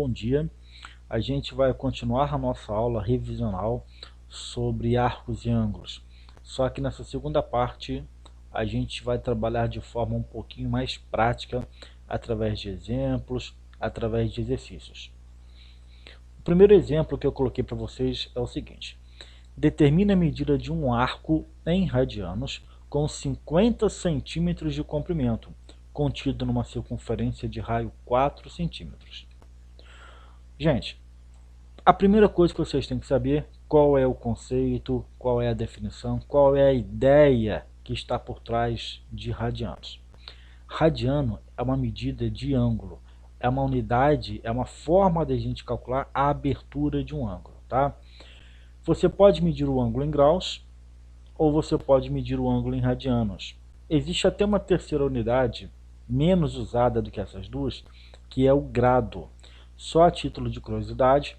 bom dia. A gente vai continuar a nossa aula revisional sobre arcos e ângulos. Só que nessa segunda parte a gente vai trabalhar de forma um pouquinho mais prática, através de exemplos, através de exercícios. O primeiro exemplo que eu coloquei para vocês é o seguinte: determine a medida de um arco em radianos com 50 centímetros de comprimento, contido numa circunferência de raio 4 centímetros. Gente, a primeira coisa que vocês têm que saber qual é o conceito, qual é a definição, qual é a ideia que está por trás de radianos. Radiano é uma medida de ângulo, é uma unidade, é uma forma de a gente calcular a abertura de um ângulo, tá? Você pode medir o ângulo em graus ou você pode medir o ângulo em radianos. Existe até uma terceira unidade, menos usada do que essas duas, que é o grado. Só a título de curiosidade,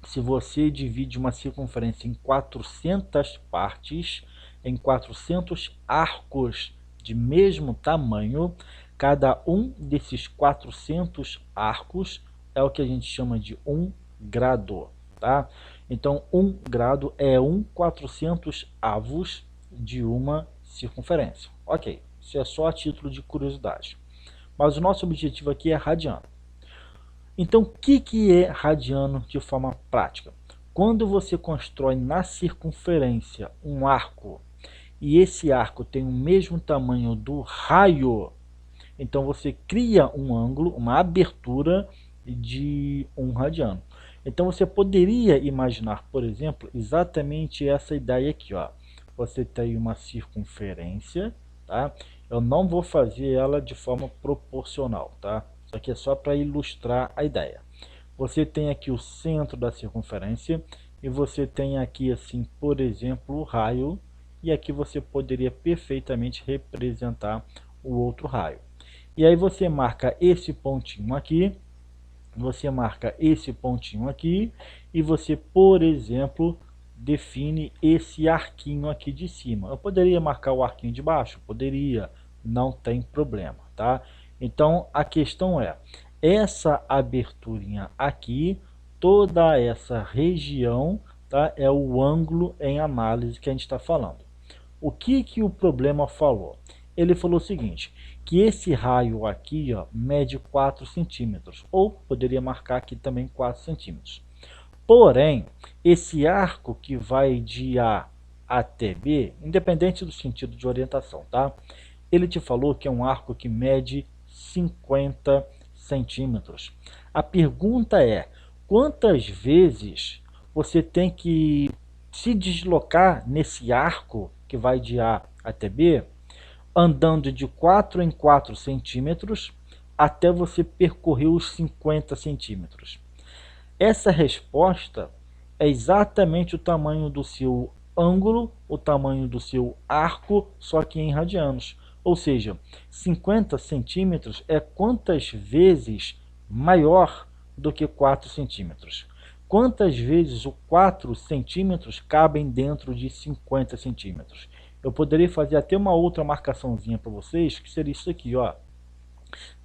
se você divide uma circunferência em 400 partes, em 400 arcos de mesmo tamanho, cada um desses 400 arcos é o que a gente chama de 1 grado, tá? Então, 1 grado é 1/400 avos de uma circunferência. Ok, isso é só a título de curiosidade. Mas o nosso objetivo aqui é radiano. Então, o que é radiano de forma prática? Quando você constrói na circunferência um arco e esse arco tem o mesmo tamanho do raio, então você cria um ângulo, uma abertura de 1 radiano. Então você poderia imaginar, por exemplo, exatamente essa ideia aqui, ó. Você tem uma circunferência, tá? Eu não vou fazer ela de forma proporcional, tá? Isso aqui é só para ilustrar a ideia. Você tem aqui o centro da circunferência e você tem aqui, assim, por exemplo, o raio, e aqui você poderia perfeitamente representar o outro raio. E aí você marca esse pontinho aqui, você marca esse pontinho aqui, e você, por exemplo, define esse arquinho aqui de cima. Eu poderia marcar o arquinho de baixo? Poderia, não tem problema, tá? Então a questão é, essa aberturinha aqui, toda essa região, tá, é o ângulo em análise que a gente está falando. O que o problema falou? Ele falou o seguinte, que esse raio aqui, ó, mede 4 centímetros, ou poderia marcar aqui também 4 centímetros. Porém, esse arco que vai de A até B, independente do sentido de orientação, tá? Ele te falou que é um arco que mede 50 centímetros. A pergunta é, quantas vezes você tem que se deslocar nesse arco que vai de A até B, andando de 4 em 4 centímetros até você percorrer os 50 centímetros? Essa resposta é exatamente o tamanho do seu ângulo, o tamanho do seu arco, só que em radianos. Ou seja, 50 centímetros é quantas vezes maior do que 4 centímetros. Quantas vezes os 4 centímetros cabem dentro de 50 centímetros? Eu poderia fazer até uma outra marcaçãozinha para vocês, que seria isso aqui, ó.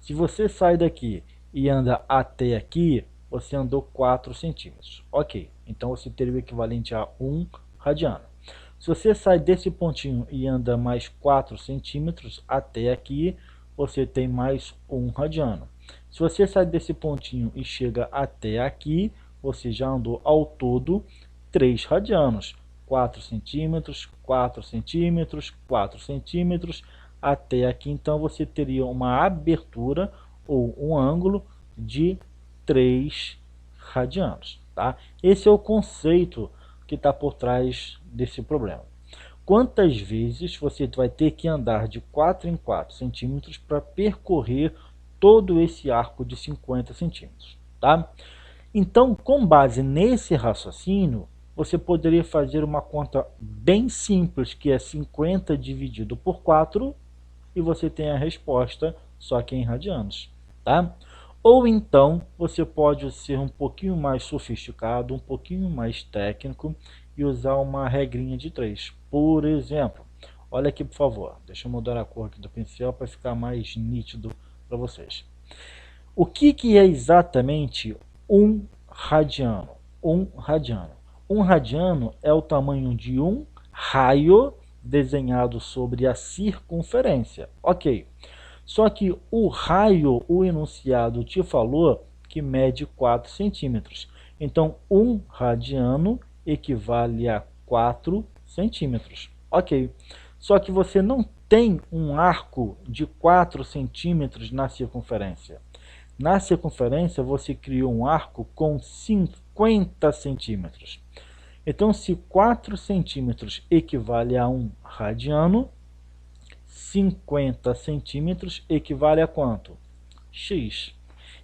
Se você sai daqui e anda até aqui, você andou 4 centímetros. Ok, então você teria o equivalente a 1 radiano. Se você sai desse pontinho e anda mais 4 centímetros até aqui, você tem mais 1 radiano. Se você sai desse pontinho e chega até aqui, você já andou ao todo 3 radianos. 4 centímetros, 4 centímetros, 4 centímetros, até aqui. Então você teria uma abertura ou um ângulo de 3 radianos, tá? Esse é o conceito que está por trás desse problema. Quantas vezes você vai ter que andar de 4 em 4 centímetros para percorrer todo esse arco de 50 centímetros, tá? Então, com base nesse raciocínio, você poderia fazer uma conta bem simples, que é 50 dividido por 4, e você tem a resposta, só que em radianos, tá? Ou então, você pode ser um pouquinho mais sofisticado, um pouquinho mais técnico, e usar uma regrinha de 3. Por exemplo, olha aqui, por favor, deixa eu mudar a cor aqui do pincel para ficar mais nítido para vocês. O que é exatamente 1 radiano. 1 radiano. 1 radiano é o tamanho de um raio desenhado sobre a circunferência. Ok. Só que o raio, o enunciado te falou que mede 4 centímetros. Então, 1 radiano equivale a 4 centímetros. Ok. Só que você não tem um arco de 4 centímetros na circunferência. Na circunferência, você criou um arco com 50 centímetros. Então, se 4 centímetros equivale a 1 radiano, 50 centímetros equivale a quanto? X.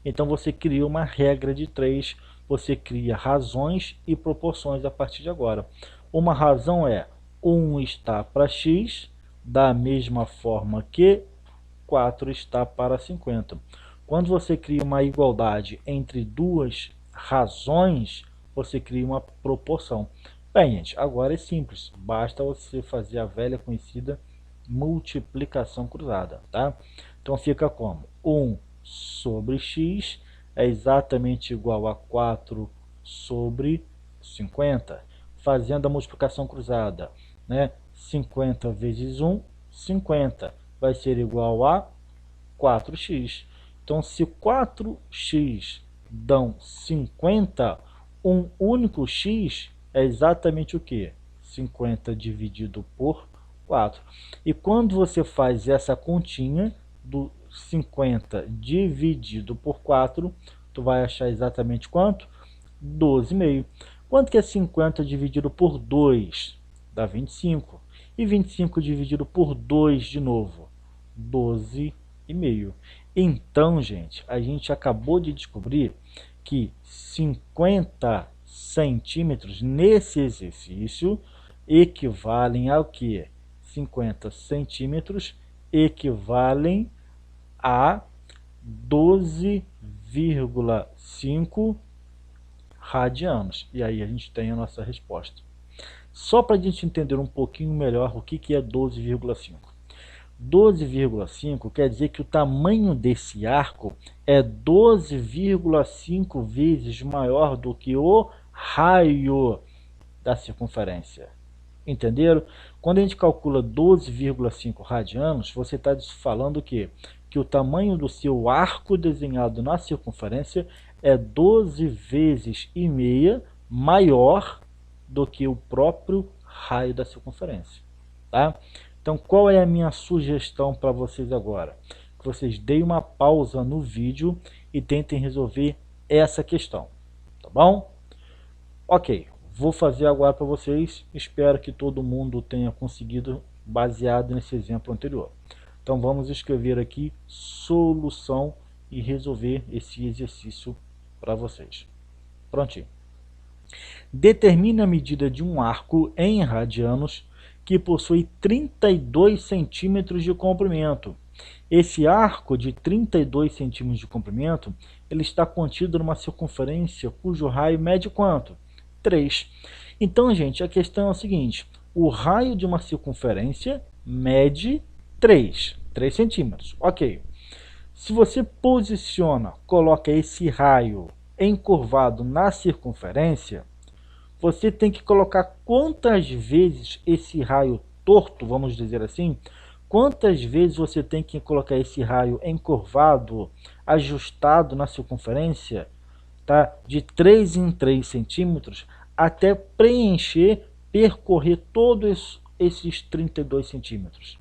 Então, você cria uma regra de 3, você cria razões e proporções a partir de agora. Uma razão é 1 está para X, da mesma forma que 4 está para 50. Quando você cria uma igualdade entre duas razões, você cria uma proporção. Bem, gente, agora é simples. Basta você fazer a velha conhecida multiplicação cruzada, tá? Então fica como? 1 sobre x é exatamente igual a 4 sobre 50. Fazendo a multiplicação cruzada, né? 50 vezes 1, 50. Vai ser igual a 4x. Então, se 4x dão 50, um único x é exatamente o que? 50 dividido por 4. E quando você faz essa continha do 50 dividido por 4, tu vai achar exatamente quanto? 12,5. Quanto que é 50 dividido por 2? Dá 25. E 25 dividido por 2 de novo? 12,5. Então, gente, a gente acabou de descobrir que 50 centímetros nesse exercício equivalem ao que? 50 centímetros equivalem a 12,5 radianos. E aí a gente tem a nossa resposta. Só para a gente entender um pouquinho melhor o que é 12,5. 12,5 quer dizer que o tamanho desse arco é 12,5 vezes maior do que o raio da circunferência. Entenderam? Quando a gente calcula 12,5 radianos, você está falando o quê? Que o tamanho do seu arco desenhado na circunferência é 12 vezes e meia maior do que o próprio raio da circunferência. Tá? Então, qual é a minha sugestão para vocês agora? Que vocês deem uma pausa no vídeo e tentem resolver essa questão. Tá bom? Ok, vou fazer agora para vocês. Espero que todo mundo tenha conseguido, baseado nesse exemplo anterior. Então, vamos escrever aqui solução e resolver esse exercício para vocês. Prontinho. Determine a medida de um arco em radianos que possui 32 centímetros de comprimento. Esse arco de 32 centímetros de comprimento, ele está contido numa circunferência cujo raio mede quanto? 3. Então, gente, a questão é o seguinte, o raio de uma circunferência mede 3 centímetros. Ok. Se você posiciona, coloca esse raio encurvado na circunferência, você tem que colocar quantas vezes esse raio torto, vamos dizer assim, quantas vezes você tem que colocar esse raio encurvado, ajustado na circunferência, tá? De 3 em 3 centímetros, até preencher, percorrer todos esses 32 centímetros.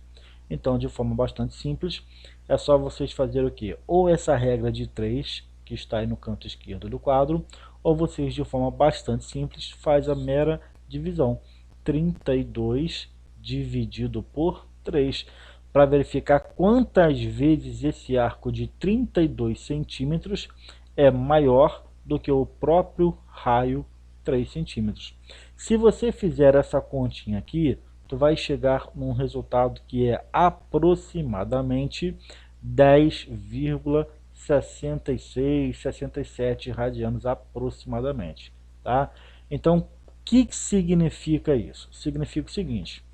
Então, de forma bastante simples, é só vocês fazerem o quê? Ou essa regra de 3, que está aí no canto esquerdo do quadro, ou vocês, de forma bastante simples, faz a mera divisão. 32 dividido por 3, para verificar quantas vezes esse arco de 32 centímetros é maior do que o próprio raio 3 centímetros. Se você fizer essa continha aqui, tu vai chegar num resultado que é aproximadamente 10,66, 67 radianos aproximadamente, tá? Então, o que significa isso? Significa o seguinte,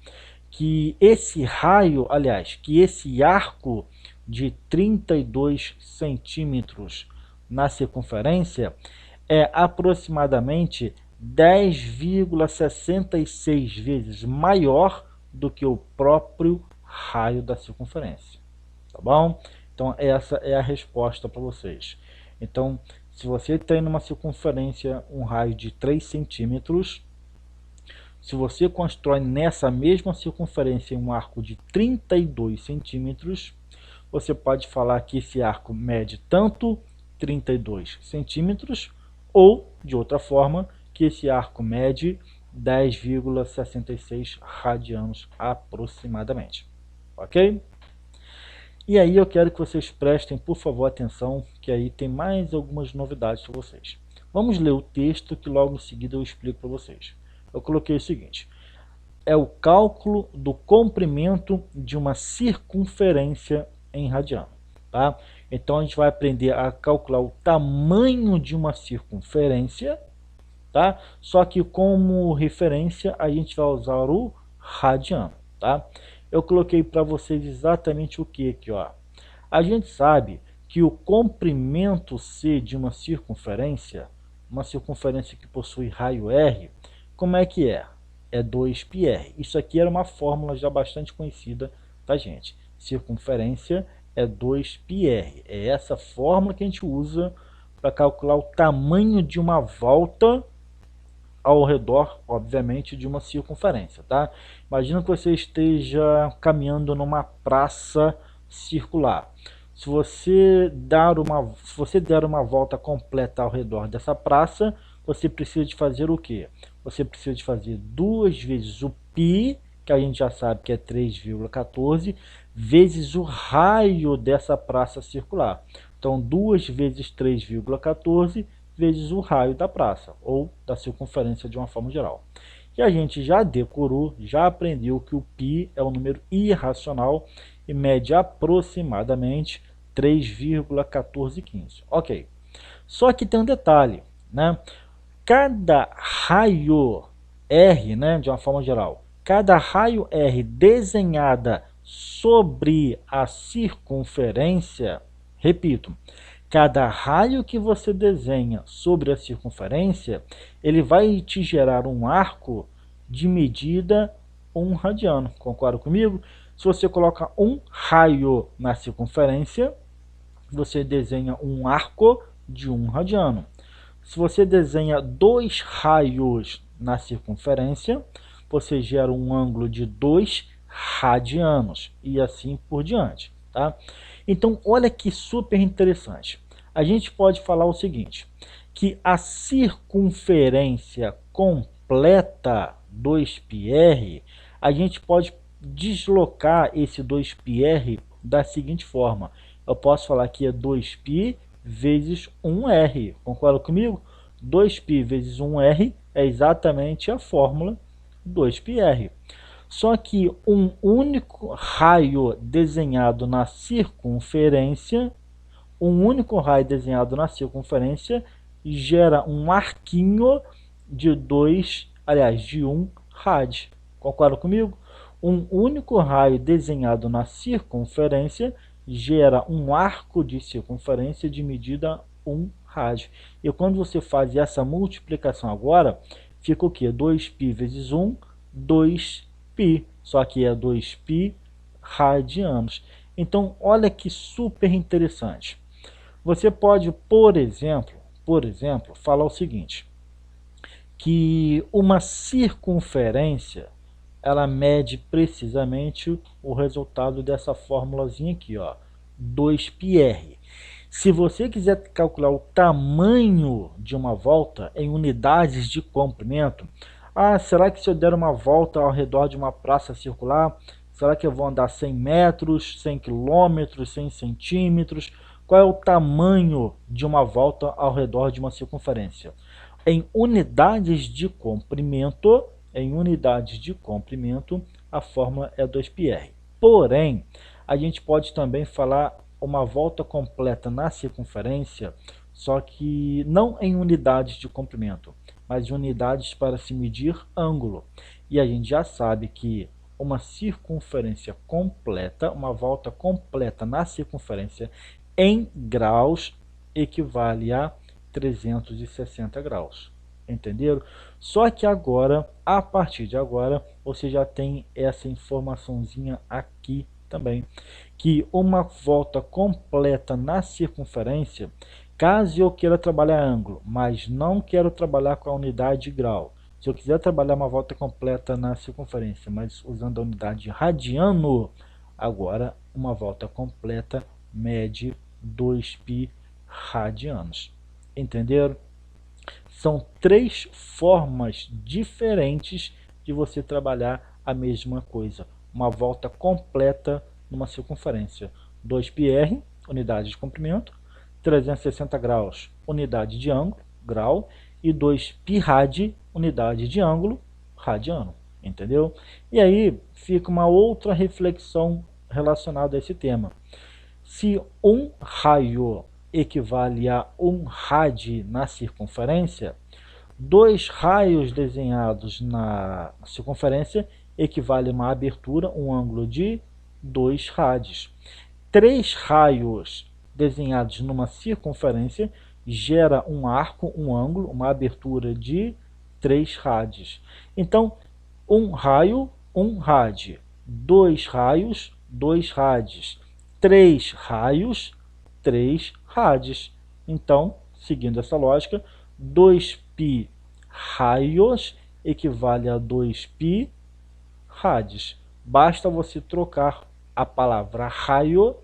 que esse raio, aliás, que esse arco de 32 centímetros na circunferência é aproximadamente 10,66 vezes maior do que o próprio raio da circunferência. Tá bom? Então essa é a resposta para vocês. Então, se você tem numa circunferência um raio de 3 centímetros, se você constrói nessa mesma circunferência um arco de 32 centímetros, você pode falar que esse arco mede tanto 32 centímetros, ou, de outra forma, que esse arco mede 10,66 radianos aproximadamente. Ok? E aí eu quero que vocês prestem, por favor, atenção, que aí tem mais algumas novidades para vocês. Vamos ler o texto que logo em seguida eu explico para vocês. Eu coloquei o seguinte: é o cálculo do comprimento de uma circunferência em radiano. Tá? Então a gente vai aprender a calcular o tamanho de uma circunferência, tá? Só que como referência a gente vai usar o radiano. Tá? Eu coloquei para vocês exatamente o que aqui, ó. A gente sabe que o comprimento C de uma circunferência que possui raio R, como é que é? É 2πr. Isso aqui era uma fórmula já bastante conhecida da gente. Circunferência é 2πr. É essa fórmula que a gente usa para calcular o tamanho de uma volta ao redor, obviamente, de uma circunferência, tá? Imagina que você esteja caminhando numa praça circular. Se você der uma volta completa ao redor dessa praça, você precisa de fazer o quê? Você precisa de fazer 2 vezes o π, que a gente já sabe que é 3,14, vezes o raio dessa praça circular. Então, 2 vezes 3,14 vezes o raio da praça, ou da circunferência de uma forma geral. E a gente já decorou, já aprendeu que o π é um número irracional e mede aproximadamente 3,1415. Ok. Só que tem um detalhe, né? Cada raio R, né, de uma forma geral, cada raio R desenhada sobre a circunferência, repito, cada raio que você desenha sobre a circunferência, ele vai te gerar um arco de medida 1 radiano. Concorda comigo? Se você coloca um raio na circunferência, você desenha um arco de 1 radiano. Se você desenha 2 raios na circunferência, você gera um ângulo de 2 radianos e assim por diante. Tá? Então, olha que super interessante. A gente pode falar o seguinte, que a circunferência completa 2πr, a gente pode deslocar esse 2πr da seguinte forma. Eu posso falar que é 2π vezes 1r. Concorda comigo? 2π vezes 1r é exatamente a fórmula 2πr. Só que um único raio desenhado na circunferência, gera um arquinho de 1 rádio. Concorda comigo? Um único raio desenhado na circunferência gera um arco de circunferência de medida 1 rádio. E quando você faz essa multiplicação agora, fica o que? 2π vezes 1, 2π. Só que é 2π radianos. Então, olha que super interessante. Você pode, por exemplo, falar o seguinte, que uma circunferência, ela mede precisamente o resultado dessa formulazinha aqui, ó, 2πr. Se você quiser calcular o tamanho de uma volta em unidades de comprimento, será que se eu der uma volta ao redor de uma praça circular, será que eu vou andar 100 metros, 100 quilômetros, 100 centímetros? Qual é o tamanho de uma volta ao redor de uma circunferência? Em unidades de comprimento, a fórmula é 2πr. Porém, a gente pode também falar uma volta completa na circunferência, só que não em unidades de comprimento, mas em unidades para se medir ângulo. E a gente já sabe que uma circunferência completa, uma volta completa na circunferência em graus, equivale a 360 graus. Entenderam? Só que agora, a partir de agora, você já tem essa informaçãozinha aqui também, que uma volta completa na circunferência, caso eu queira trabalhar ângulo, mas não quero trabalhar com a unidade de grau, se eu quiser trabalhar uma volta completa na circunferência, mas usando a unidade radiano, agora uma volta completa mede 2π radianos. Entenderam? São 3 formas diferentes de você trabalhar a mesma coisa. Uma volta completa numa circunferência. 2πr, unidade de comprimento, 360 graus, unidade de ângulo, grau, e 2π rad, unidade de ângulo, radiano. Entendeu? E aí fica uma outra reflexão relacionada a esse tema. Se um raio equivale a 1 rad na circunferência, 2 raios desenhados na circunferência equivale a uma abertura, um ângulo de 2 rads. 3 raios desenhados numa circunferência gera um arco, um ângulo, uma abertura de 3 rads. Então, 1 raio, 1 rad. 2 raios, 2 rads. 3 raios, 3 rads. Então, seguindo essa lógica, 2π raios equivale a 2π rads. Basta você trocar a palavra raio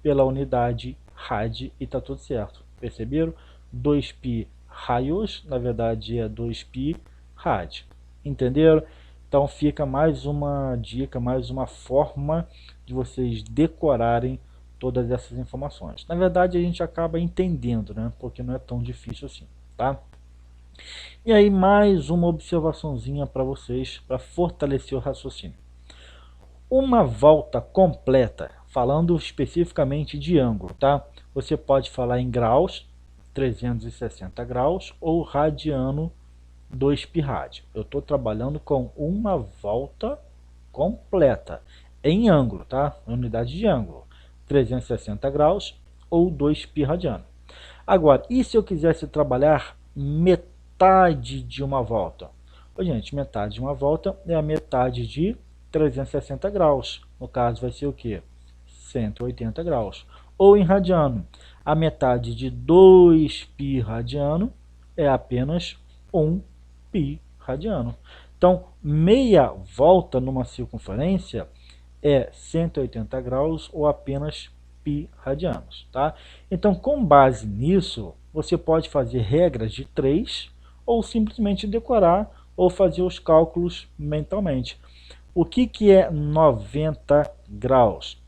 pela unidade rad e está tudo certo. Perceberam? 2π raios, na verdade é 2π rad. Entenderam? Então fica mais uma dica, mais uma forma de vocês decorarem todas essas informações. Na verdade a gente acaba entendendo, né? Porque não é tão difícil assim, tá? E aí mais uma observaçãozinha para vocês, para fortalecer o raciocínio. Uma volta completa, falando especificamente de ângulo, tá? Você pode falar em graus, 360 graus, ou radiano, 2π rad. Eu estou trabalhando com uma volta completa, em ângulo, tá? Unidade de ângulo, 360 graus ou 2π radiano. Agora, e se eu quisesse trabalhar metade de uma volta? Ô, gente, metade de uma volta é a metade de 360 graus. No caso vai ser o quê? 180 graus. Ou em radiano, a metade de 2π radiano é apenas 1π radiano. Então, meia volta numa circunferência é 180 graus ou apenas π radianos, tá? Então, com base nisso, você pode fazer regras de 3 ou simplesmente decorar ou fazer os cálculos mentalmente. O que é 90 graus?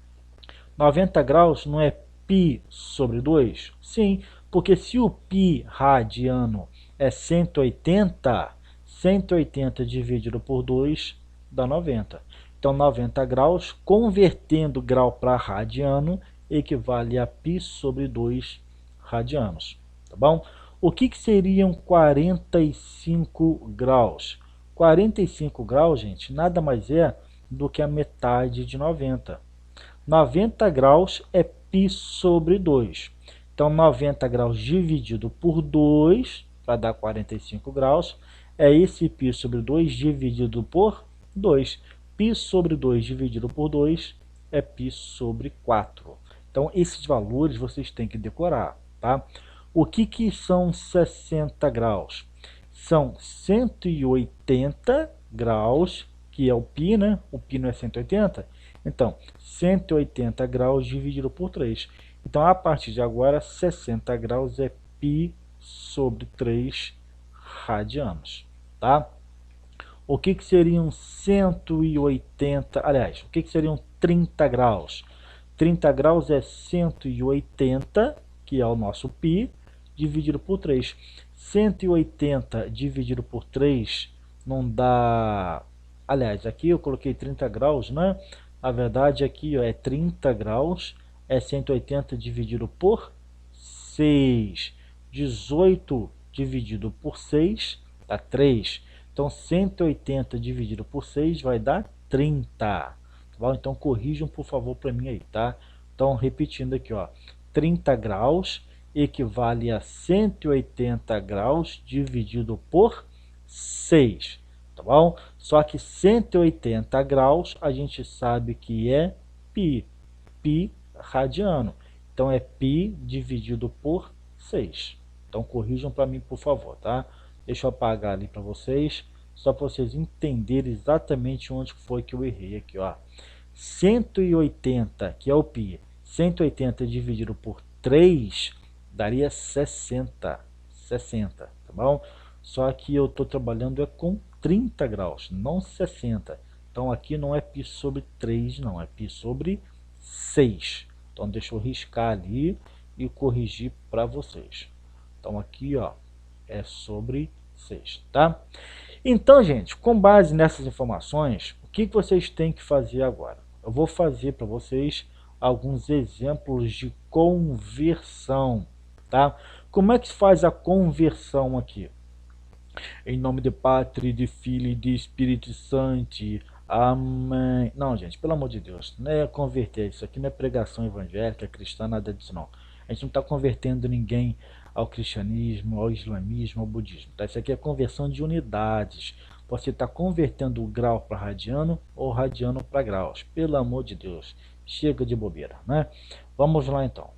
90 graus não é π sobre 2? Sim, porque se o π radiano é 180, 180 dividido por 2 dá 90. Então, 90 graus, convertendo grau para radiano, equivale a π sobre 2 radianos. Tá bom? O que seriam 45 graus? 45 graus, gente, nada mais é do que a metade de 90. 90 graus é π sobre 2. Então, 90 graus dividido por 2, para dar 45 graus, é esse π sobre 2 dividido por 2. π sobre 2 dividido por 2 é π sobre 4. Então, esses valores vocês têm que decorar, tá? O que são 60 graus? São 180 graus, que é o π, né? O π não é 180? Então, 180 graus dividido por 3. Então, a partir de agora, 60 graus é π sobre 3 radianos, tá? O que seriam 180, aliás, o que seriam 30 graus? 30 graus é 180, que é o nosso π, dividido por 3. 180 dividido por 3 não dá... Aliás, aqui eu coloquei 30 graus, né? Na verdade, aqui ó, é 30 graus, é 180 dividido por 6. 18 dividido por 6 dá 3. Então, 180 dividido por 6 vai dar 30. Tá bom? Então, corrijam, por favor, para mim aí, tá? Então, repetindo aqui, ó, 30 graus equivale a 180 graus dividido por 6, tá bom? Só que 180 graus a gente sabe que é pi radiano. Então é pi dividido por 6. Então corrijam para mim, por favor, tá? Deixa eu apagar ali para vocês, só para vocês entenderem exatamente onde foi que eu errei aqui, ó. 180, que é o pi, 180 dividido por 3 daria 60, tá bom? Só que eu estou trabalhando com 30 graus, não 60. Então aqui não é π sobre 3, não, é π sobre 6. Então deixa eu riscar ali e corrigir para vocês. Então aqui, ó, é sobre 6, tá? Então, gente, com base nessas informações, o que vocês têm que fazer agora? Eu vou fazer para vocês alguns exemplos de conversão, tá? Como é que se faz a conversão aqui? Em nome de Pátria, de Filho e de Espírito Santo. Amém. Não, gente, pelo amor de Deus, não é converter. Isso aqui não é pregação evangélica, cristã, nada disso não. A gente não está convertendo ninguém ao cristianismo, ao islamismo, ao budismo. Tá? Isso aqui é conversão de unidades. Você está convertendo o grau para radiano ou radiano para graus. Pelo amor de Deus, chega de bobeira, né? Vamos lá então.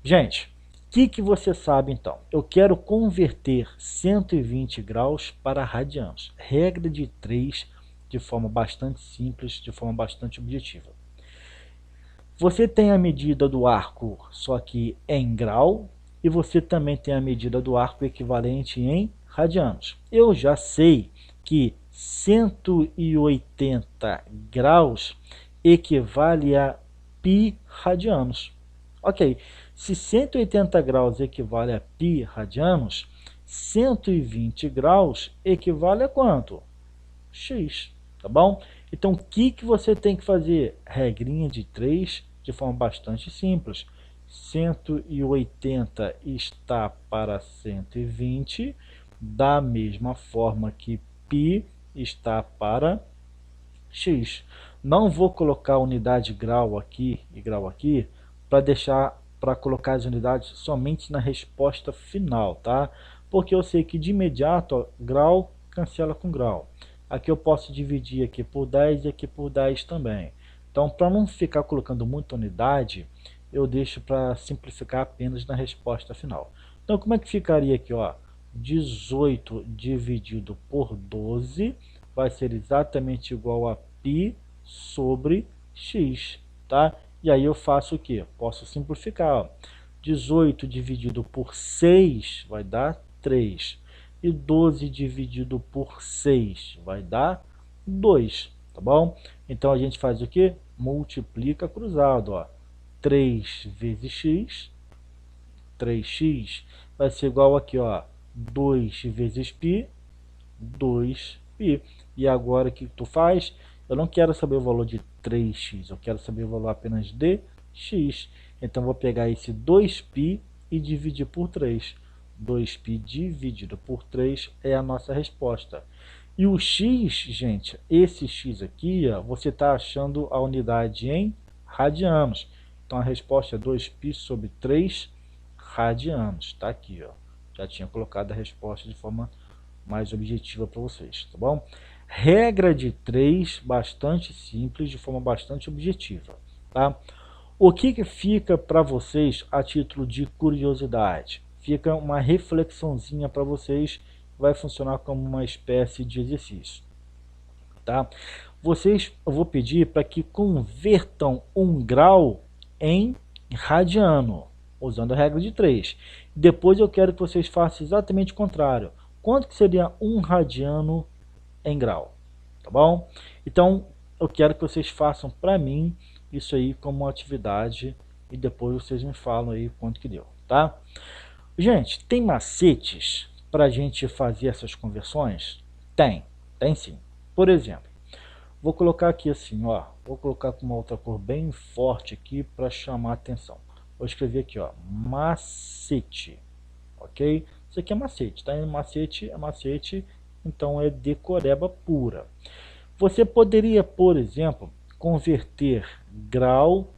Gente, o que você sabe então? Eu quero converter 120 graus para radianos. Regra de 3, de forma bastante simples, de forma bastante objetiva. Você tem a medida do arco, só que em grau, e você também tem a medida do arco equivalente em radianos. Eu já sei que 180 graus equivale a π radianos. Ok, se 180 graus equivale a π radianos, 120 graus equivale a quanto? X, tá bom? Então, o que você tem que fazer? Regrinha de 3, de forma bastante simples. 180 está para 120, da mesma forma que π está para x. Não vou colocar unidade grau aqui e grau aqui, para colocar as unidades somente na resposta final, tá? Porque eu sei que de imediato, ó, grau cancela com grau. Aqui eu posso dividir aqui por 10 e aqui por 10 também. Então, para não ficar colocando muita unidade, eu deixo para simplificar apenas na resposta final. Então, como é que ficaria aqui, ó? 18 dividido por 12 vai ser exatamente igual a π sobre x, tá? E aí eu faço o que? Posso simplificar, ó. 18 dividido por 6 vai dar 3. E 12 dividido por 6 vai dar 2, tá bom? Então a gente faz o que? Multiplica cruzado, ó. 3 vezes x, 3x vai ser igual aqui, ó, 2 vezes π, 2π. E agora o que tu faz? Eu não quero saber o valor de 3x, eu quero saber o valor apenas de x. Então vou pegar esse 2π e dividir por 3. 2π dividido por 3 é a nossa resposta. E o x, gente, esse x aqui, ó, você está achando a unidade em radianos. Então a resposta é 2π sobre 3 radianos. Está aqui, ó. Já tinha colocado a resposta de forma mais objetiva para vocês, tá bom? Regra de 3, bastante simples, de forma bastante objetiva, tá? O que fica para vocês a título de curiosidade? Fica uma reflexãozinha para vocês, vai funcionar como uma espécie de exercício, tá? Eu vou pedir para que convertam 1 grau em radiano, usando a regra de 3. Depois eu quero que vocês façam exatamente o contrário. Quanto que seria 1 radiano em grau? Tá bom? Então, eu quero que vocês façam para mim isso aí como uma atividade e depois vocês me falam aí quanto que deu, tá? Gente, tem macetes para a gente fazer essas conversões? Tem sim. Por exemplo, vou colocar aqui assim, ó, vou colocar com uma outra cor bem forte aqui para chamar a atenção. Vou escrever aqui, ó, macete, ok? Isso aqui é macete, tá? Macete é macete, então é decoreba pura. Você poderia, por exemplo, converter grau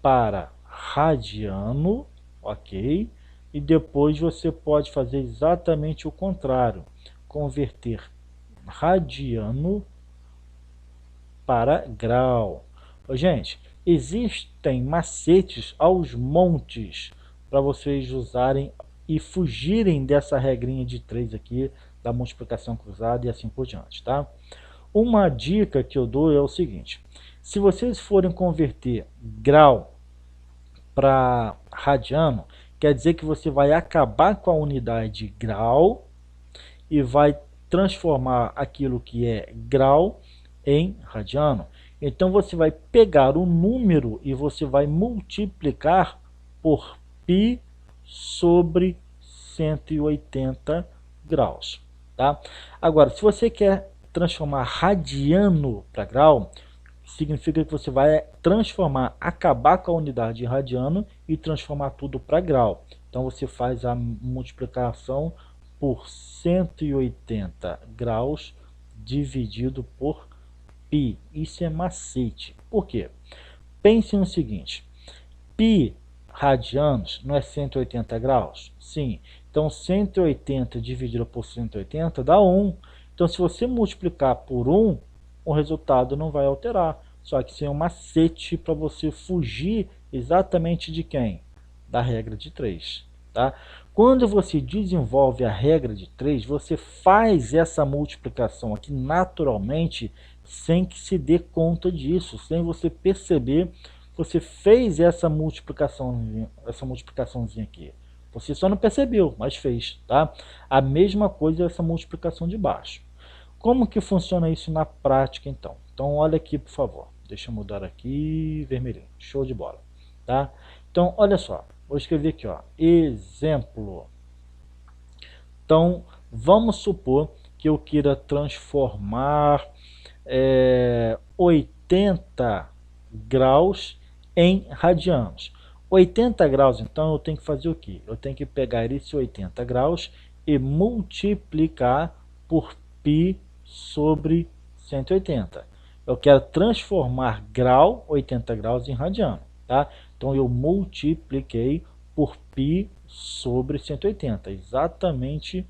para radiano, ok? E depois você pode fazer exatamente o contrário, converter radiano para grau. Gente, existem macetes aos montes para vocês usarem e fugirem dessa regrinha de 3 aqui, da multiplicação cruzada e assim por diante, tá? Uma dica que eu dou é o seguinte: se vocês forem converter grau para radiano, quer dizer que você vai acabar com a unidade grau e vai transformar aquilo que é grau em radiano. Então você vai pegar o número e você vai multiplicar por π sobre 180 graus. Tá? Agora, se você quer transformar radiano para grau, significa que você vai transformar, acabar com a unidade de radiano e transformar tudo para grau. Então você faz a multiplicação por 180 graus dividido por π. Isso é macete. Por quê? Pense no seguinte: π radianos não é 180 graus? Sim. Então 180 dividido por 180 dá 1. Então se você multiplicar por 1, o resultado não vai alterar. Só que isso é um macete para você fugir exatamente de quem? Da regra de 3. Tá? Quando você desenvolve a regra de 3, você faz essa multiplicação aqui naturalmente, sem que se dê conta disso, sem você perceber. Você fez essa multiplicaçãozinha aqui. Você só não percebeu, mas fez, tá? A mesma coisa é essa multiplicação de baixo. Como que funciona isso na prática, então? Então, olha aqui, por favor. Deixa eu mudar aqui, vermelhinho. Show de bola, tá? Então, olha só. Vou escrever aqui, ó. Exemplo. Então, vamos supor que eu queira transformar 80 graus em radianos. 80 graus, então, eu tenho que fazer o quê? Eu tenho que pegar esse 80 graus e multiplicar por π sobre 180. Eu quero transformar grau, 80 graus, em radiano. Tá? Então, eu multipliquei por π sobre 180. Exatamente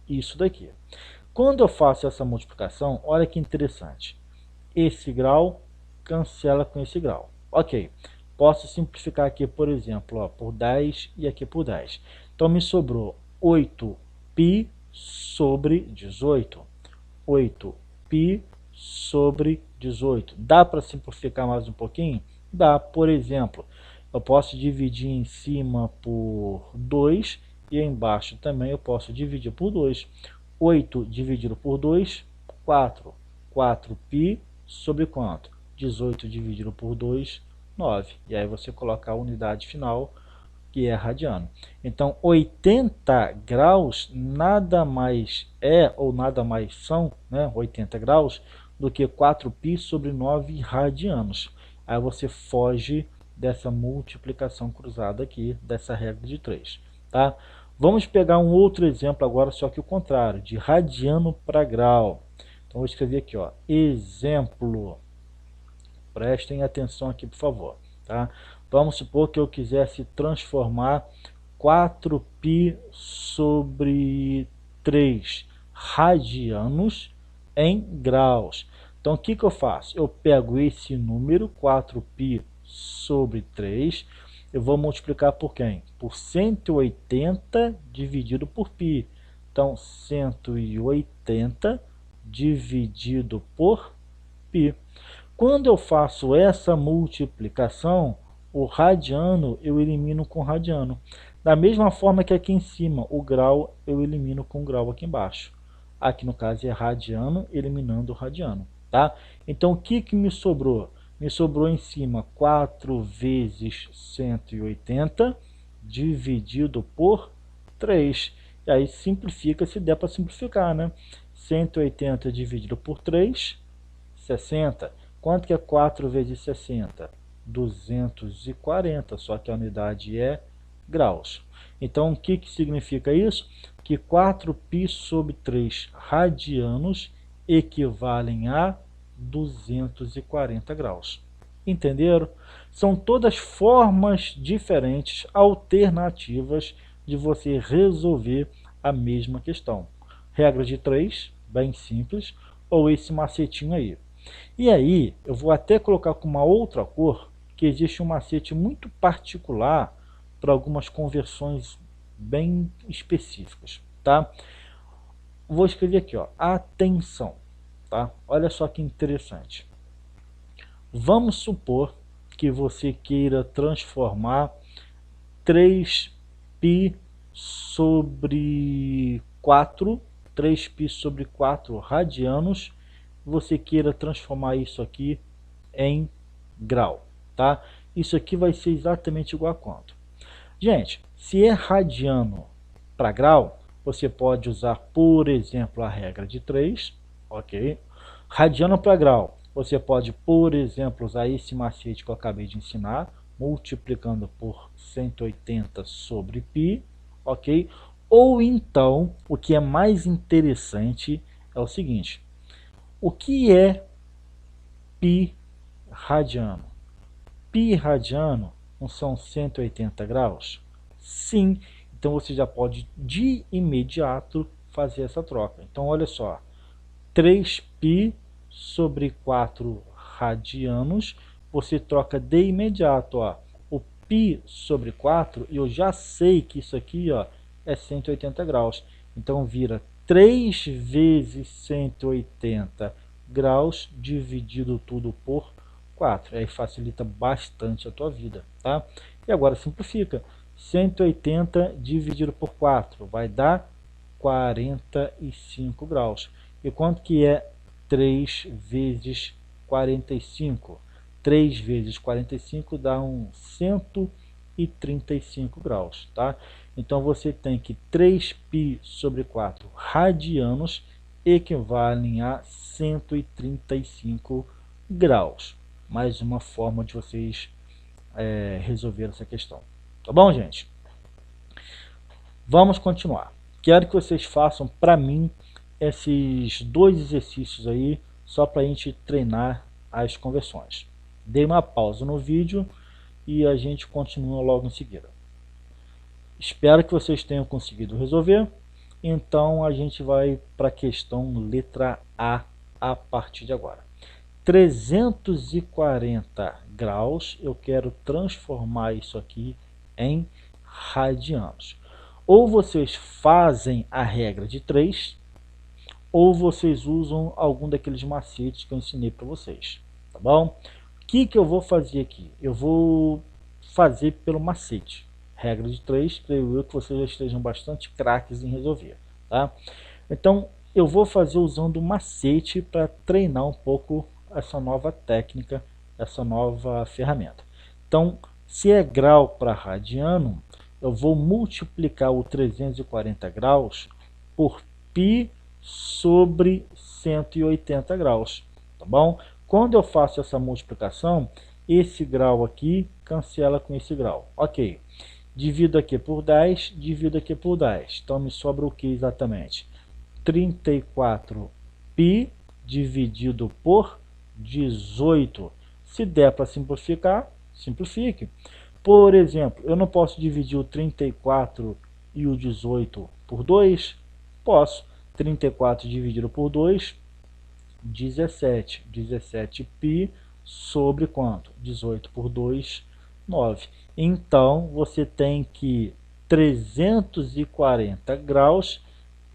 isso daqui. Quando eu faço essa multiplicação, olha que interessante. Esse grau cancela com esse grau. Ok. Posso simplificar aqui, por exemplo, ó, por 10 e aqui por 10. Então, me sobrou 8π sobre 18. 8π sobre 18. Dá para simplificar mais um pouquinho? Dá. Por exemplo, eu posso dividir em cima por 2 e embaixo também eu posso dividir por 2. 8 dividido por 2, 4. 4π sobre quanto? 18 dividido por 2, 9. E aí você coloca a unidade final, que é radiano. Então, 80 graus nada mais é, ou nada mais são, né, 80 graus, do que 4π sobre 9 radianos. Aí você foge dessa multiplicação cruzada aqui, dessa regra de 3. Tá? Vamos pegar um outro exemplo agora, só que o contrário, de radiano para grau. Então, vou escrever aqui, ó, exemplo. Prestem atenção aqui, por favor. Tá? Vamos supor que eu quisesse transformar 4π sobre 3 radianos em graus. Então, o que eu faço? Eu pego esse número, 4π sobre 3, eu vou multiplicar por quem? Por 180 dividido por π. Então, 180 dividido por π. Quando eu faço essa multiplicação, o radiano eu elimino com radiano. Da mesma forma que aqui em cima, o grau eu elimino com grau aqui embaixo. Aqui no caso é radiano eliminando radiano. Tá? Então o que me sobrou? Me sobrou em cima 4 vezes 180 dividido por 3. E aí simplifica se der para simplificar, né? 180 dividido por 3, 60. Quanto que é 4 vezes 60? 240, só que a unidade é graus. Então, o que significa isso? Que 4π sobre 3 radianos equivalem a 240 graus. Entenderam? São todas formas diferentes, alternativas de você resolver a mesma questão. Regra de 3, bem simples, ou esse macetinho aí. E aí, eu vou até colocar com uma outra cor, que existe um macete muito particular para algumas conversões bem específicas, tá? Vou escrever aqui, ó, atenção, tá? Olha só que interessante. Vamos supor que você queira transformar 3π sobre 4, 3π sobre 4 radianos, você queira transformar isso aqui em grau, tá? Isso aqui vai ser exatamente igual a quanto? Gente, se é radiano para grau, você pode usar, por exemplo, a regra de 3, ok? Radiano para grau, você pode, por exemplo, usar esse macete que eu acabei de ensinar, multiplicando por 180 sobre π, ok? Ou então, o que é mais interessante é o seguinte, o que é π radiano? Π radiano não são 180 graus? Sim, então você já pode de imediato fazer essa troca. Então olha só, 3π sobre 4 radianos, você troca de imediato, ó, o π sobre 4, e eu já sei que isso aqui, ó, é 180 graus. Então vira 3 vezes 180 graus dividido tudo por 4. Aí facilita bastante a tua vida, tá? E agora simplifica. 180 dividido por 4 vai dar 45 graus. E quanto que é 3 vezes 45? 3 vezes 45 dá um 135 graus, tá? Então você tem que 3π sobre 4 radianos equivalem a 135 graus. Mais uma forma de vocês resolver essa questão. Tá bom, gente? Vamos continuar. Quero que vocês façam para mim esses 2 exercícios aí, só para a gente treinar as conversões. Dei uma pausa no vídeo e a gente continua logo em seguida. Espero que vocês tenham conseguido resolver. Então a gente vai para a questão letra A partir de agora. 340 graus, eu quero transformar isso aqui em radianos. Ou vocês fazem a regra de 3, ou vocês usam algum daqueles macetes que eu ensinei para vocês, tá bom? O que eu vou fazer aqui? Eu vou fazer pelo macete. Regra de 3, creio eu que vocês já estejam bastante craques em resolver, tá? Então, eu vou fazer usando o macete para treinar um pouco essa nova técnica, essa nova ferramenta. Então, se é grau para radiano, eu vou multiplicar o 340 graus por π sobre 180 graus, tá bom? Quando eu faço essa multiplicação, esse grau aqui cancela com esse grau, ok. Divido aqui por 10, divido aqui por 10, então me sobra o que exatamente? 34π dividido por 18. Se der para simplificar, simplifique. Por exemplo, eu não posso dividir o 34 e o 18 por 2? Posso. 34 dividido por 2, 17. 17π sobre quanto? 18 por 2, 9. Então, você tem que 340 graus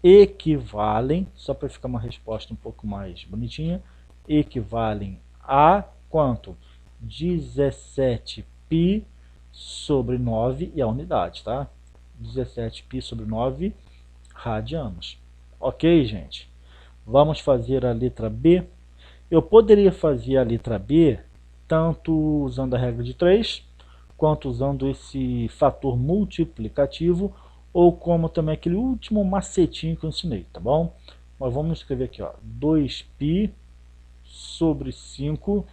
equivalem, só para ficar uma resposta um pouco mais bonitinha, equivalem a quanto? 17π sobre 9 e a unidade, tá? 17π sobre 9 radianos. Ok, gente? Vamos fazer a letra B. Eu poderia fazer a letra B tanto usando a regra de 3, quanto usando esse fator multiplicativo, ou como também aquele último macetinho que eu ensinei, tá bom? Mas vamos escrever aqui, ó, 2π sobre 5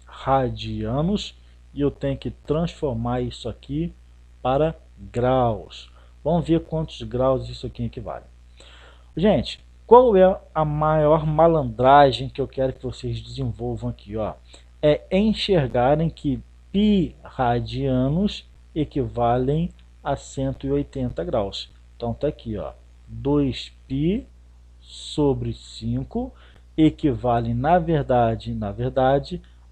radianos, e eu tenho que transformar isso aqui para graus. Vamos ver quantos graus isso aqui equivale. Gente, qual é a maior malandragem que eu quero que vocês desenvolvam aqui, ó? é enxergarem que π radianos equivalem a 180 graus. Então está aqui, ó, 2π sobre 5 equivale, na verdade,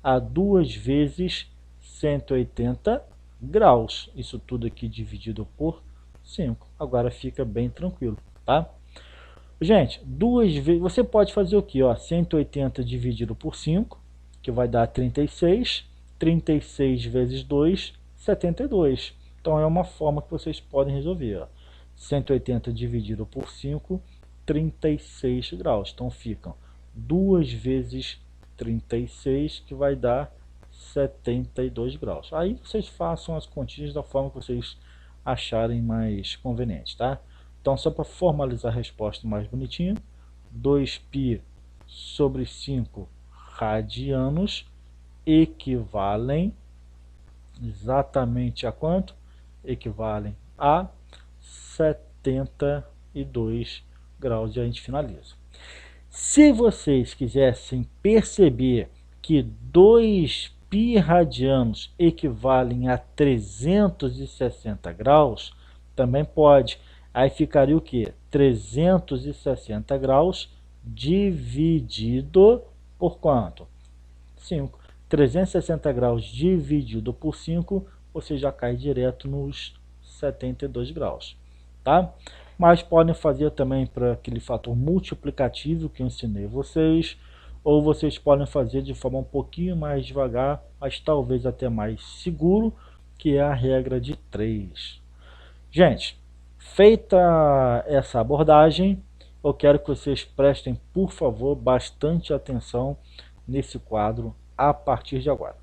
a 2 vezes 180 graus. Isso tudo aqui dividido por 5. Agora fica bem tranquilo, tá? Gente, duas vezes, você pode fazer o que? 180 dividido por 5, que vai dar 36. 36 vezes 2, 72. Então é uma forma que vocês podem resolver. 180 dividido por 5, 36 graus. Então ficam 2 vezes 36, que vai dar 72 graus. Aí vocês façam as continhas da forma que vocês acharem mais conveniente, tá? Então, só para formalizar a resposta mais bonitinha, 2π sobre 5 radianos equivalem exatamente a quanto? Equivalem a 72 graus, e a gente finaliza. Se vocês quisessem perceber que 2π radianos equivalem a 360 graus, também pode. Aí ficaria o que? 360 graus dividido por quanto? 5. 360 graus dividido por 5, você já cai direto nos 72 graus, tá? Mas podem fazer também para aquele fator multiplicativo que eu ensinei vocês, ou vocês podem fazer de forma um pouquinho mais devagar, mas talvez até mais seguro, que é a regra de 3. Gente, feita essa abordagem, eu quero que vocês prestem, por favor, bastante atenção nesse quadro a partir de agora.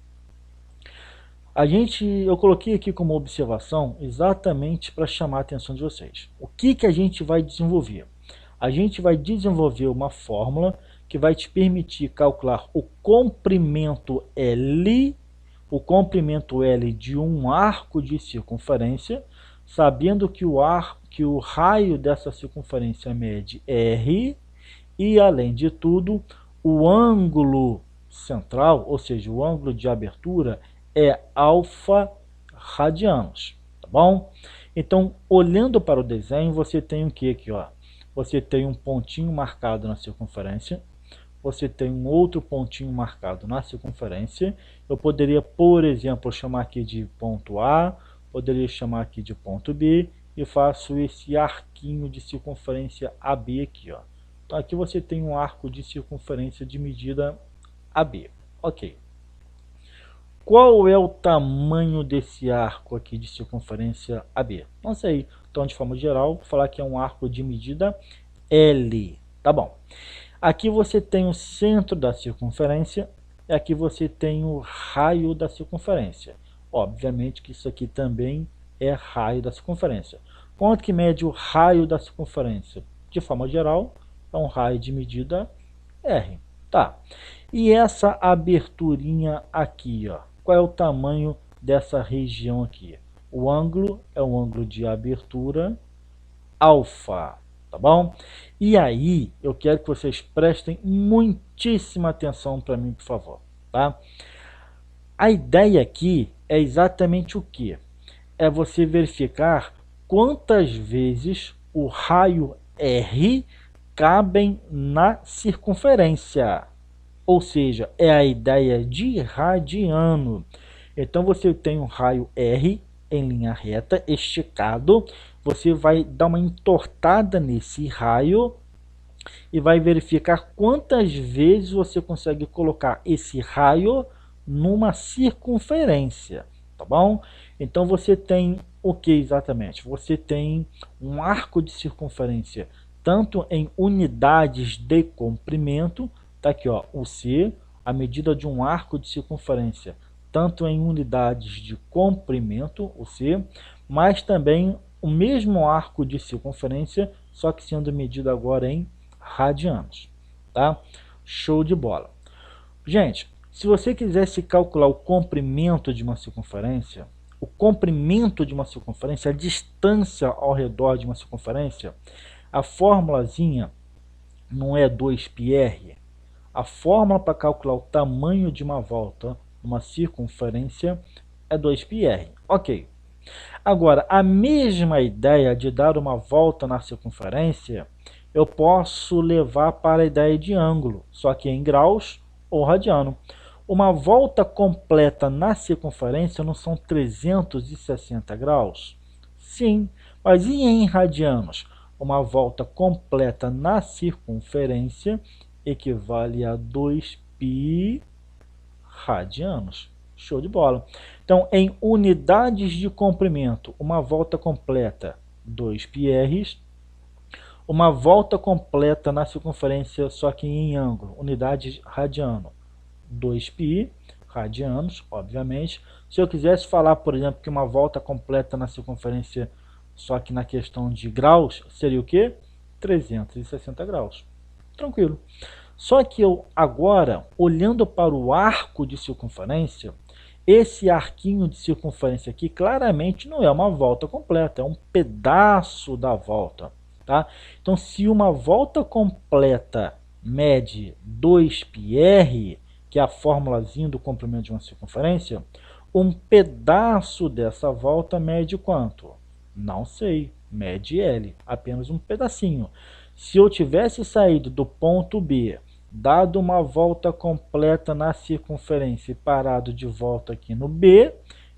Eu coloquei aqui como observação exatamente para chamar a atenção de vocês. O que a gente vai desenvolver? A gente vai desenvolver uma fórmula que vai te permitir calcular o comprimento L de um arco de circunferência, sabendo que o raio dessa circunferência mede R, e além de tudo, o ângulo central, ou seja, o ângulo de abertura, é alfa radianos, tá bom? Então, olhando para o desenho, você tem o que aqui, ó? Você tem um pontinho marcado na circunferência, você tem um outro pontinho marcado na circunferência. Eu poderia, por exemplo, chamar aqui de ponto A, poderia chamar aqui de ponto B, e faço esse arquinho de circunferência AB aqui, ó. Então aqui você tem um arco de circunferência de medida AB, ok. Qual é o tamanho desse arco aqui de circunferência AB? Não sei. Então, de forma geral, vou falar que é um arco de medida L, tá bom. Aqui você tem o centro da circunferência, e aqui você tem o raio da circunferência. Obviamente que isso aqui também é raio da circunferência. Quanto que mede o raio da circunferência? De forma geral, é um raio de medida R. Tá. E essa aberturinha aqui, ó, qual é o tamanho dessa região aqui? O ângulo é um ângulo de abertura alfa, tá bom? E aí, eu quero que vocês prestem muitíssima atenção para mim, por favor, tá? A ideia aqui é exatamente o que? É você verificar quantas vezes o raio R cabem na circunferência. Ou seja, é a ideia de radiano. Então você tem um raio R em linha reta, esticado. Você vai dar uma entortada nesse raio e vai verificar quantas vezes você consegue colocar esse raio numa circunferência, tá bom? Então você tem o que exatamente? Você tem um arco de circunferência tanto em unidades de comprimento. Tá aqui, ó, o C, a medida de um arco de circunferência, tanto em unidades de comprimento, o C, mas também o mesmo arco de circunferência, só que sendo medido agora em radianos, tá? Show de bola. Gente, se você quisesse calcular o comprimento de uma circunferência, a distância ao redor de uma circunferência, a formulazinha não é 2πr. A fórmula para calcular o tamanho de uma volta numa circunferência é 2πr. Ok. Agora, a mesma ideia de dar uma volta na circunferência, eu posso levar para a ideia de ângulo, só que em graus ou radiano. Uma volta completa na circunferência não são 360 graus? Sim, mas e em radianos? Uma volta completa na circunferência equivale a 2π radianos. Show de bola. Então, em unidades de comprimento, uma volta completa, 2πr. Uma volta completa na circunferência, só que em ângulo, unidades radiano, 2π radianos, obviamente. Se eu quisesse falar, por exemplo, que uma volta completa na circunferência, só que na questão de graus, seria o quê? 360 graus. Tranquilo. Só que eu agora, olhando para o arco de circunferência, esse arquinho de circunferência aqui claramente não é uma volta completa, é um pedaço da volta. Tá? Então, se uma volta completa mede 2πr, que é a formulazinha do comprimento de uma circunferência, um pedaço dessa volta mede quanto? Não sei, mede L, apenas um pedacinho. Se eu tivesse saído do ponto B, dado uma volta completa na circunferência e parado de volta aqui no B,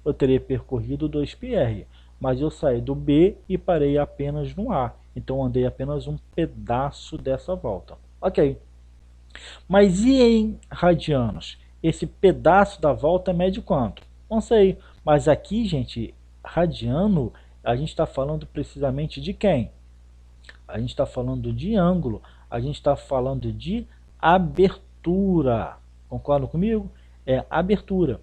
eu teria percorrido 2πr. Mas eu saí do B e parei apenas no A. Então, andei apenas um pedaço dessa volta. Ok. Mas e em radianos? Esse pedaço da volta mede quanto? Não sei. Mas aqui, gente, radiano, a gente está falando precisamente de quem? A gente está falando de ângulo. A gente está falando de abertura. Concordam comigo? É abertura.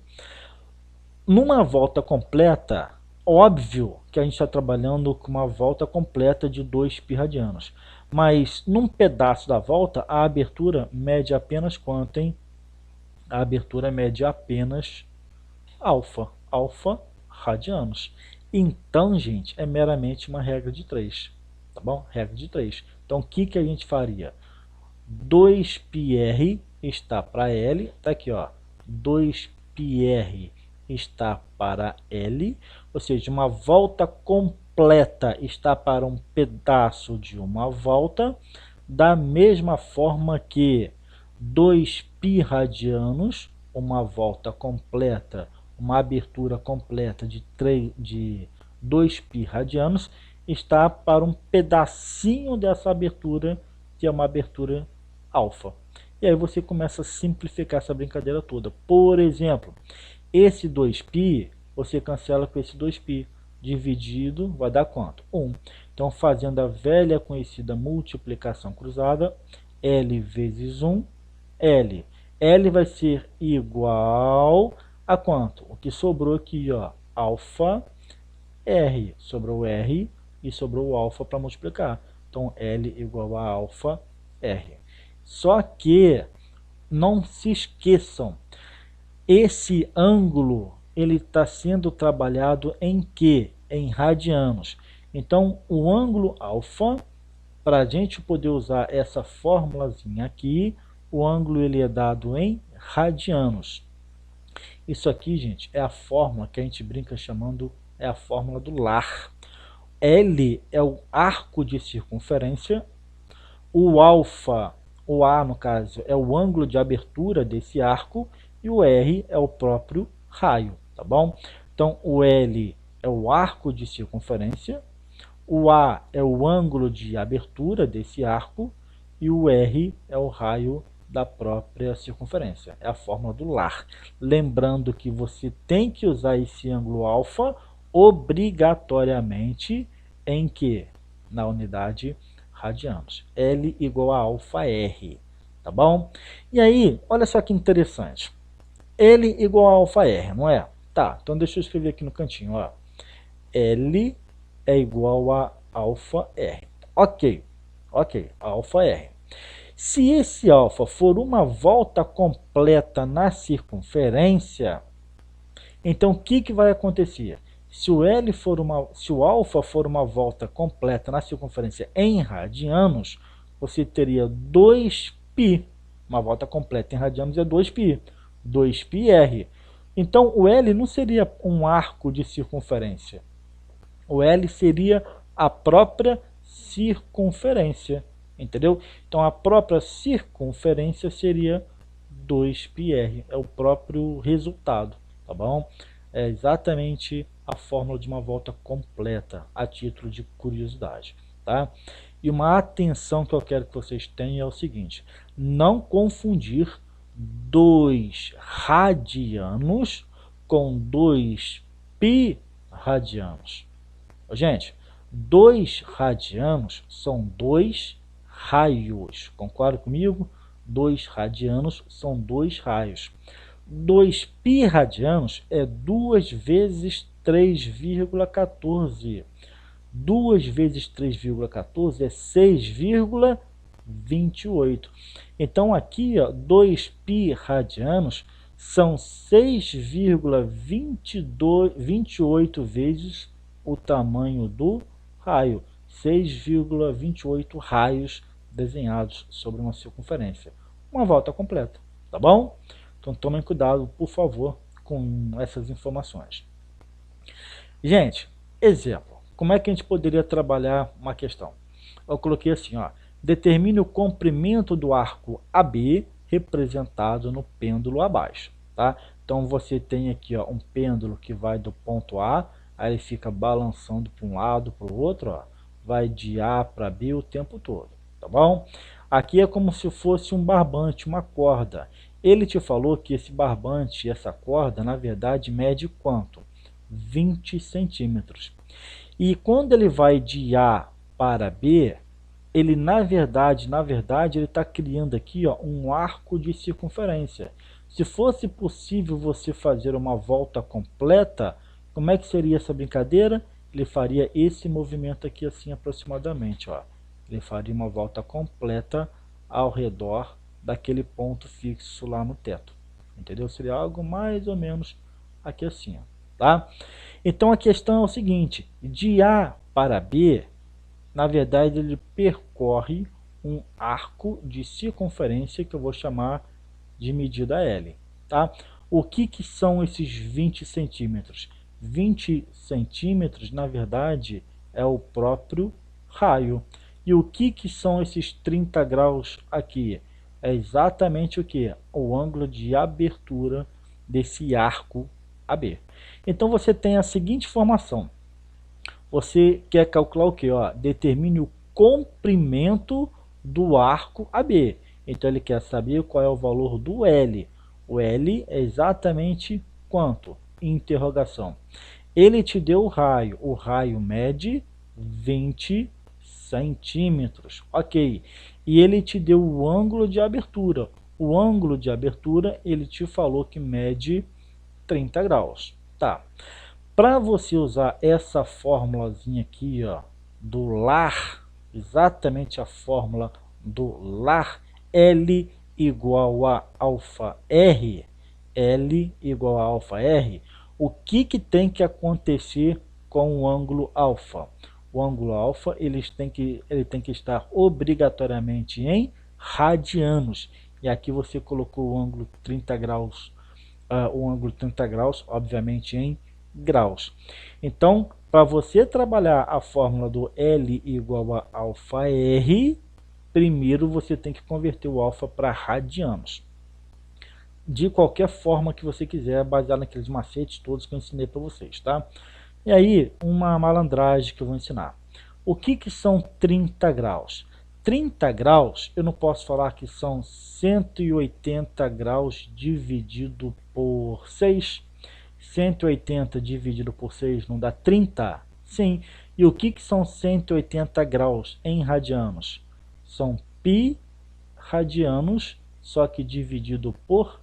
Numa volta completa, óbvio que a gente está trabalhando com uma volta completa de 2π radianos. Mas num pedaço da volta, a abertura mede apenas quanto, hein? A abertura mede apenas alfa radianos. Então, gente, é meramente uma regra de 3. Tá bom? Regra de 3. Então, o que a gente faria? 2πr está para L, tá aqui, ó, 2πr está para L, ou seja, uma volta completa está para um pedaço de uma volta, da mesma forma que 2π radianos, uma volta completa, uma abertura completa de 2π radianos, está para um pedacinho dessa abertura, que é uma abertura alfa. E aí você começa a simplificar essa brincadeira toda. Por exemplo, esse 2π, você cancela com esse 2π. Dividido, vai dar quanto? 1. Então, fazendo a velha conhecida multiplicação cruzada, L vezes 1, L. L vai ser igual a quanto? O que sobrou aqui, ó, alfa R. Sobrou R e sobrou o alfa para multiplicar. Então, L igual a alfa R. Só que, não se esqueçam, esse ângulo ele está sendo trabalhado em quê? Em radianos. Então, o ângulo alfa, para a gente poder usar essa formulazinha aqui, o ângulo ele é dado em radianos. Isso aqui, gente, é a fórmula que a gente brinca chamando, é a fórmula do lar. L é o arco de circunferência, o alfa, o A no caso, é o ângulo de abertura desse arco, e o R é o próprio raio, tá bom? Então, o L é o arco de circunferência, o A é o ângulo de abertura desse arco, e o R é o raio da própria circunferência. É a fórmula do lar. Lembrando que você tem que usar esse ângulo alfa obrigatoriamente em que? Na unidade radianos. L igual a alfa R, tá bom? E aí, olha só que interessante. L igual a alfa R, não é? Tá, então deixa eu escrever aqui no cantinho, ó. L é igual a alfa R. Ok, alfa R. Se esse alfa for uma volta completa na circunferência, então o que vai acontecer? Se o alfa for uma volta completa na circunferência em radianos, você teria 2π. Uma volta completa em radianos é 2π. 2πr. Então, o L não seria um arco de circunferência. O L seria a própria circunferência. Entendeu? Então, a própria circunferência seria 2πr. É o próprio resultado. Tá bom? É exatamente a fórmula de uma volta completa, a título de curiosidade. Tá? E uma atenção que eu quero que vocês tenham é o seguinte: não confundir 2 radianos com 2 pi radianos. Gente, 2 radianos são 2 raios. Concorda comigo? 2 radianos são 2 raios. 2 pi radianos é 2 vezes 3,14. 2 vezes 3,14 é 6,28. Então aqui, ó, 2 pi radianos são 6,28 vezes o tamanho do raio. 6,28 raios desenhados sobre uma circunferência. Uma volta completa, tá bom? Então tomem cuidado, por favor, com essas informações. Gente, exemplo. Como é que a gente poderia trabalhar uma questão? Eu coloquei assim, ó, determine o comprimento do arco AB representado no pêndulo abaixo. Tá? Então você tem aqui, ó, um pêndulo que vai do ponto A, aí ele fica balançando para um lado, para o outro, ó, vai de A para B o tempo todo. Tá bom? Aqui é como se fosse um barbante, uma corda. Ele te falou que esse barbante, essa corda, na verdade, mede quanto? 20 centímetros. E quando ele vai de A para B, ele na verdade ele está criando aqui, ó, um arco de circunferência. Se fosse possível você fazer uma volta completa, como é que seria essa brincadeira? Ele faria esse movimento aqui assim aproximadamente, ó. Ele faria uma volta completa ao redor daquele ponto fixo lá no teto. Entendeu? Seria algo mais ou menos aqui assim, ó, tá? Então a questão é o seguinte: de A para B, na verdade ele percorre um arco de circunferência que eu vou chamar de medida L. Tá? O que são esses 20 centímetros? 20 centímetros, na verdade, é o próprio raio. E o que são esses 30 graus aqui? É exatamente o que? O ângulo de abertura desse arco AB. Então você tem a seguinte informação. Você quer calcular o que? Determine o comprimento do arco AB. Então ele quer saber qual é o valor do L. O L é exatamente quanto? Interrogação. Ele te deu o raio mede 20 centímetros. Ok. E ele te deu o ângulo de abertura. O ângulo de abertura ele te falou que mede 30 graus. Tá. Para você usar essa formulazinha aqui, ó, do lar, exatamente a fórmula do lar, L igual a alfa R, L igual a alfa R, o que tem que acontecer com o ângulo alfa? O ângulo alfa ele tem que estar obrigatoriamente em radianos. E aqui você colocou o ângulo 30 graus, obviamente em graus. Então, para você trabalhar a fórmula do L igual a alfa R, primeiro você tem que converter o alfa para radianos. De qualquer forma que você quiser, baseado naqueles macetes todos que eu ensinei para vocês, tá? E aí, uma malandragem que eu vou ensinar. O que são 30 graus? 30 graus, eu não posso falar que são 180 graus dividido por 6. 180 dividido por 6 não dá 30? Sim. E o que são 180 graus em radianos? São π radianos, só que dividido por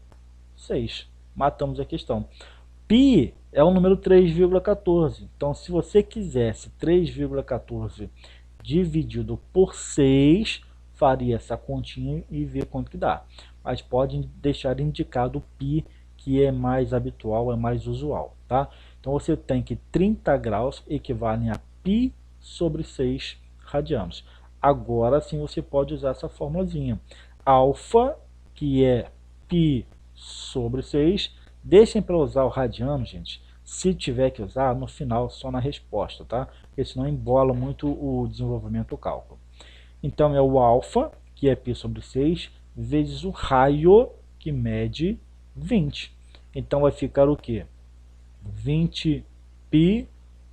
6. Matamos a questão. Π é o número 3,14. Então, se você quisesse 3,14 dividido por 6, faria essa continha e ver quanto que dá. Mas pode deixar indicado o π, que é mais habitual, é mais usual, tá? Então você tem que 30 graus equivalem a π sobre 6 radianos. Agora sim você pode usar essa formulazinha. Alfa, que é π sobre 6. Deixem para usar o radiano, gente, se tiver que usar, no final, só na resposta, tá? Porque senão embola muito o desenvolvimento do cálculo. Então, é o alfa, que é π sobre 6, vezes o raio, que mede 20. Então, vai ficar o quê? 20π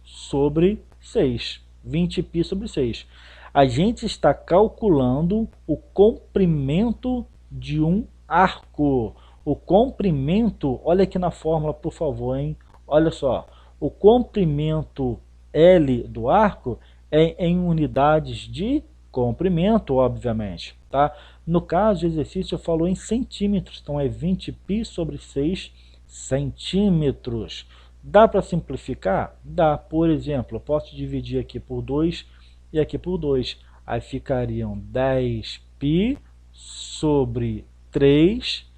sobre 6. 20π sobre 6. A gente está calculando o comprimento de um arco. O comprimento, olha aqui na fórmula, por favor, hein? Olha só, o comprimento L do arco é em unidades de comprimento, obviamente, tá? No caso, o exercício falou em centímetros, então é 20π sobre 6 centímetros. Dá para simplificar? Dá. Por exemplo, eu posso dividir aqui por 2 e aqui por 2. Aí ficariam 10π sobre 3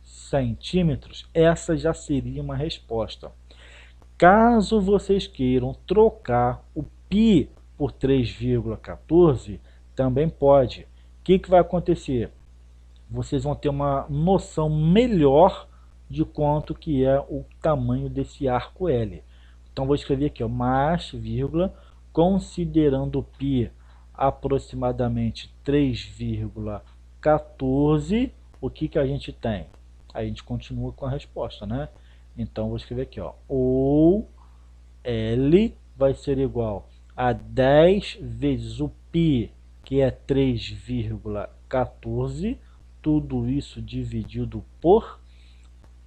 centímetros. Essa já seria uma resposta. Caso vocês queiram trocar o π por 3,14, também pode. O que vai acontecer? Vocês vão ter uma noção melhor de quanto que é o tamanho desse arco L. Então vou escrever aqui, ó, mais, vírgula, considerando π aproximadamente 3,14, o que a gente tem? A gente continua com a resposta, né? Então vou escrever aqui, ó, ou L vai ser igual a 10 vezes o π, que é 3,14, tudo isso dividido por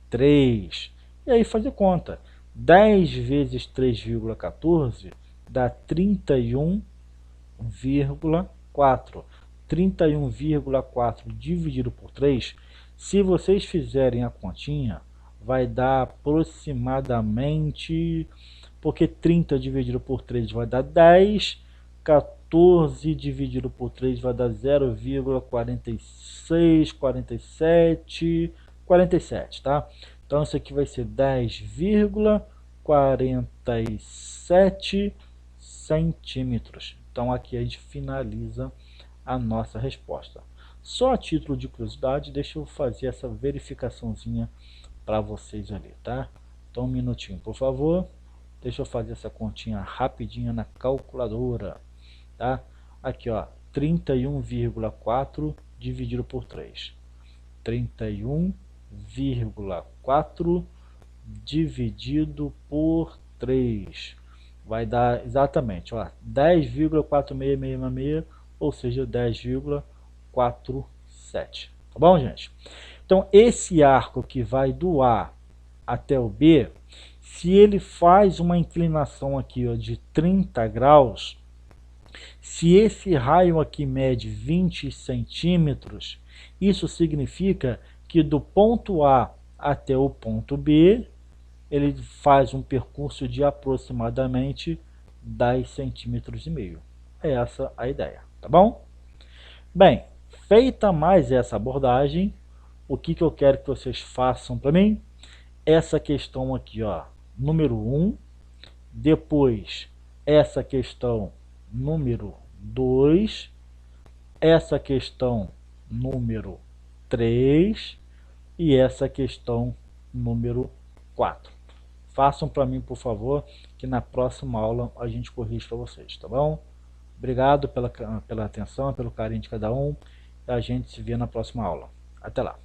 3. E aí fazer conta. 10 vezes 3,14 dá 31,4. 31,4 dividido por 3, se vocês fizerem a continha, vai dar aproximadamente, porque 30 dividido por 3 vai dar 10, 14 dividido por 3 vai dar 0,46, 47, tá? Então isso aqui vai ser 10,47 centímetros. Então aqui a gente finaliza a nossa resposta. Só a título de curiosidade, deixa eu fazer essa verificaçãozinha para vocês ali, tá? Então um minutinho, por favor. Deixa eu fazer essa continha rapidinha na calculadora, tá? Aqui, ó, 31,4 dividido por 3. 31,4 dividido por 3 vai dar exatamente, ó, 10,4666, ou seja, 10,47. Tá bom, gente? Então, esse arco que vai do A até o B, se ele faz uma inclinação aqui, ó, de 30 graus, se esse raio aqui mede 20 centímetros, isso significa que do ponto A até o ponto B, ele faz um percurso de aproximadamente 10 centímetros e meio. É essa a ideia, tá bom? Bem, feita mais essa abordagem, o que eu quero que vocês façam para mim? Essa questão aqui, ó, número 1, depois essa questão número 2, essa questão número 3 e essa questão número 4. Façam para mim, por favor, que na próxima aula a gente corrige para vocês, tá bom? Obrigado pela atenção, pelo carinho de cada um. A gente se vê na próxima aula. Até lá!